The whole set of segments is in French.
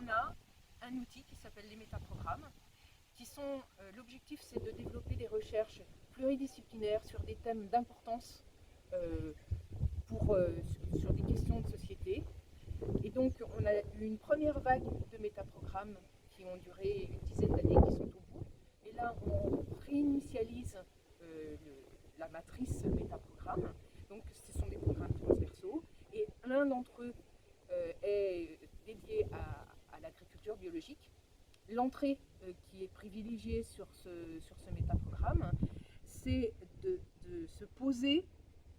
on a un outil qui s'appelle les métaprogrammes, qui sont, l'objectif c'est de développer des recherches pluridisciplinaires sur des thèmes d'importance sur des questions de société. Et donc on a eu une première vague de métaprogrammes qui ont duré une dizaine d'années, qui sont au bout. Et là on réinitialise la matrice métaprogramme. Donc ce sont des programmes transversaux. Et l'un d'entre eux est dédié à l'agriculture biologique. L'entrée qui est privilégiée sur ce métaprogramme, c'est de se poser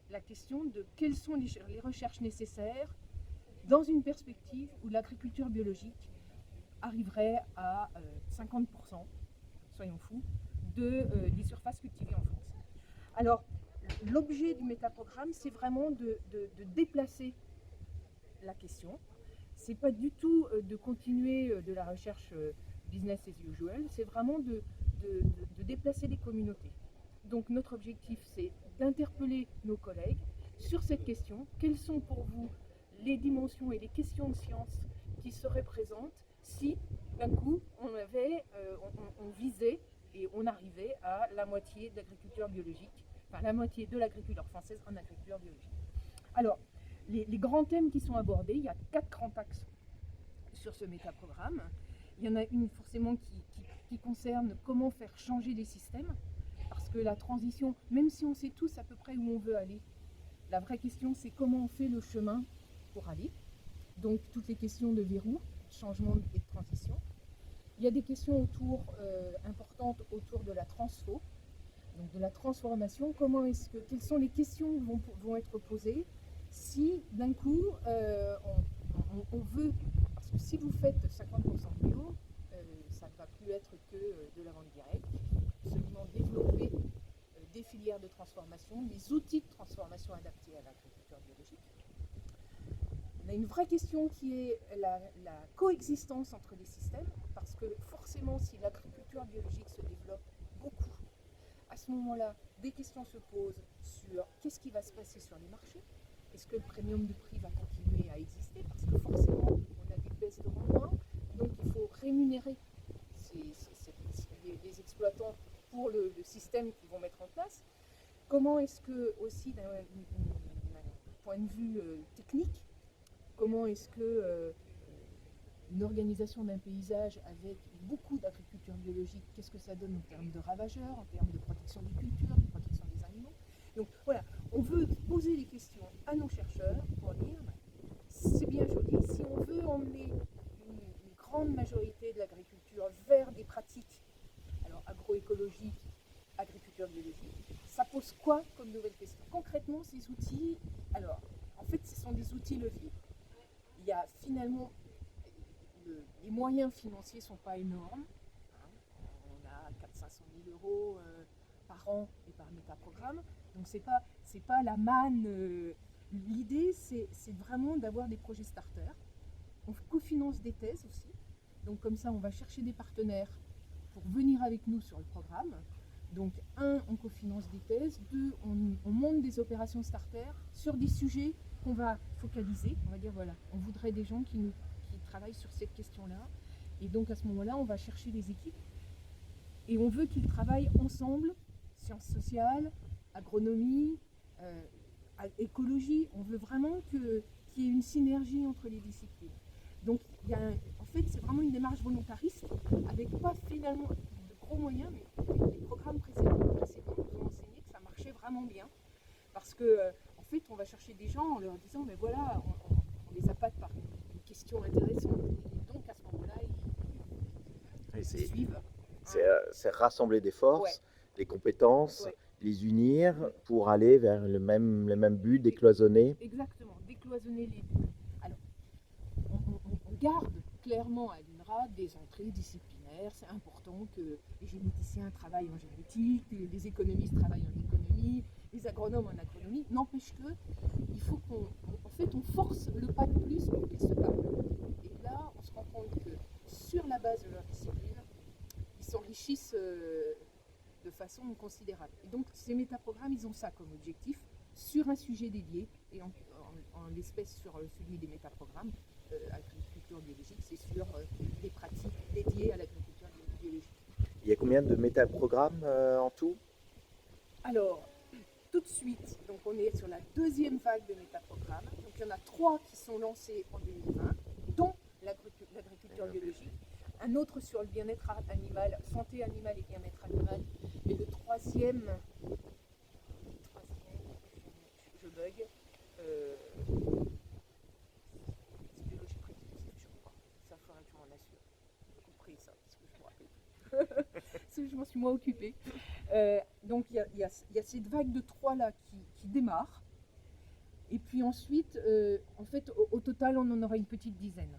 la question de quelles sont les recherches nécessaires dans une perspective où l'agriculture biologique arriverait à 50%, soyons fous, des surfaces cultivées en France. Alors, l'objet du métaprogramme, c'est vraiment de déplacer la question. C'est pas du tout de continuer de la recherche business as usual, c'est vraiment de déplacer les communautés. Donc notre objectif, c'est d'interpeller nos collègues sur cette question. Quelles sont pour vous les dimensions et les questions de science qui seraient présentes si d'un coup on visait et on arrivait à la moitié de l'agriculture biologique, enfin la moitié de l'agriculture française en agriculture biologique. Alors, les grands thèmes qui sont abordés, il y a 4 grands axes sur ce métaprogramme. Il y en a une forcément qui concerne comment faire changer les systèmes, parce que la transition, même si on sait tous à peu près où on veut aller, la vraie question c'est comment on fait le chemin pour aller. Donc toutes les questions de verrou, changement et de transition. Il y a des questions importantes autour de la transfo, donc de la transformation. Quelles sont les questions qui vont être posées si d'un coup on veut, parce que si vous faites 50% bio, ça ne va plus être que de la vente directe. Il faut absolument développer des filières de transformation, des outils de transformation adaptés à l'agriculture biologique. On a une vraie question qui est la coexistence entre les systèmes, parce que forcément si l'agriculture biologique se développe beaucoup, à ce moment-là, des questions se posent sur qu'est-ce qui va se passer sur les marchés. Est-ce que le premium de prix va continuer à exister? Parce que forcément, on a des baisses de rendement, donc il faut rémunérer les exploitants pour le système qu'ils vont mettre en place. Comment est-ce que, aussi d'un point de vue technique, comment est-ce que une organisation d'un paysage avec beaucoup d'agriculture biologique, qu'est-ce que ça donne en termes de ravageurs, en termes de protection des cultures, de protection des animaux? Donc voilà, on veut poser les questions à nos chercheurs pour dire, c'est bien joli, si on veut emmener une grande majorité de l'agriculture vers des pratiques alors agroécologiques, agriculture biologique, ça pose quoi comme nouvelle question? Concrètement, ces outils, alors en fait ce sont des outils leviers. Il y a finalement les moyens financiers ne sont pas énormes. On a 400 000 à 500 000 € par an et par métaprogramme. Donc c'est pas la manne. L'idée, c'est vraiment d'avoir des projets starter. On cofinance des thèses aussi. Donc comme ça, on va chercher des partenaires pour venir avec nous sur le programme. Donc on cofinance des thèses. 2, on monte des opérations starter sur des sujets qu'on va focaliser. On va dire voilà, on voudrait des gens qui travaillent sur cette question-là. Et donc à ce moment-là, on va chercher les équipes et on veut qu'ils travaillent ensemble, sciences sociales, agronomie, écologie. On veut vraiment qu'il y ait une synergie entre les disciplines. Donc en fait, c'est vraiment une démarche volontariste avec pas finalement de gros moyens, mais les programmes précédents nous ont enseigné que ça marchait vraiment bien. Parce que en fait, on va chercher des gens en leur disant, mais voilà, on les appâte par une question intéressante. Et donc à ce moment-là, ils suivent. C'est rassembler des forces, ouais, des compétences, ouais, les unir pour aller vers le même but, décloisonner. Exactement, décloisonner les. Alors, on garde clairement à l'INRA des entrées disciplinaires. C'est important que les généticiens travaillent en génétique, que les économistes travaillent en économie, les agronomes en agronomie. N'empêche que il faut qu'on force le pas de plus pour qu'ils se parlent. Et là, on se rend compte que sur la base de leur discipline, ils s'enrichissent de façon considérable. Et donc ces métaprogrammes, ils ont ça comme objectif sur un sujet dédié, et en l'espèce sur celui des métaprogrammes agriculture biologique, c'est sur y a combien de métaprogrammes en tout? Alors, tout de suite, donc on est sur la deuxième vague de métaprogrammes. Donc il y en a 3 qui sont lancés en 2020, dont l'agriculture biologique, un autre sur le bien-être animal, santé animale et bien-être animal, et le troisième, je bug, c'est biologie prédictive, je crois. Ça faudrait que je m'en assure. J'ai compris ça, parce que je me rappelle. Parce que je m'en suis moins occupée. Donc il y a cette vague de 3 là qui démarre. Et puis ensuite, en fait, au total, on en aura une petite dizaine.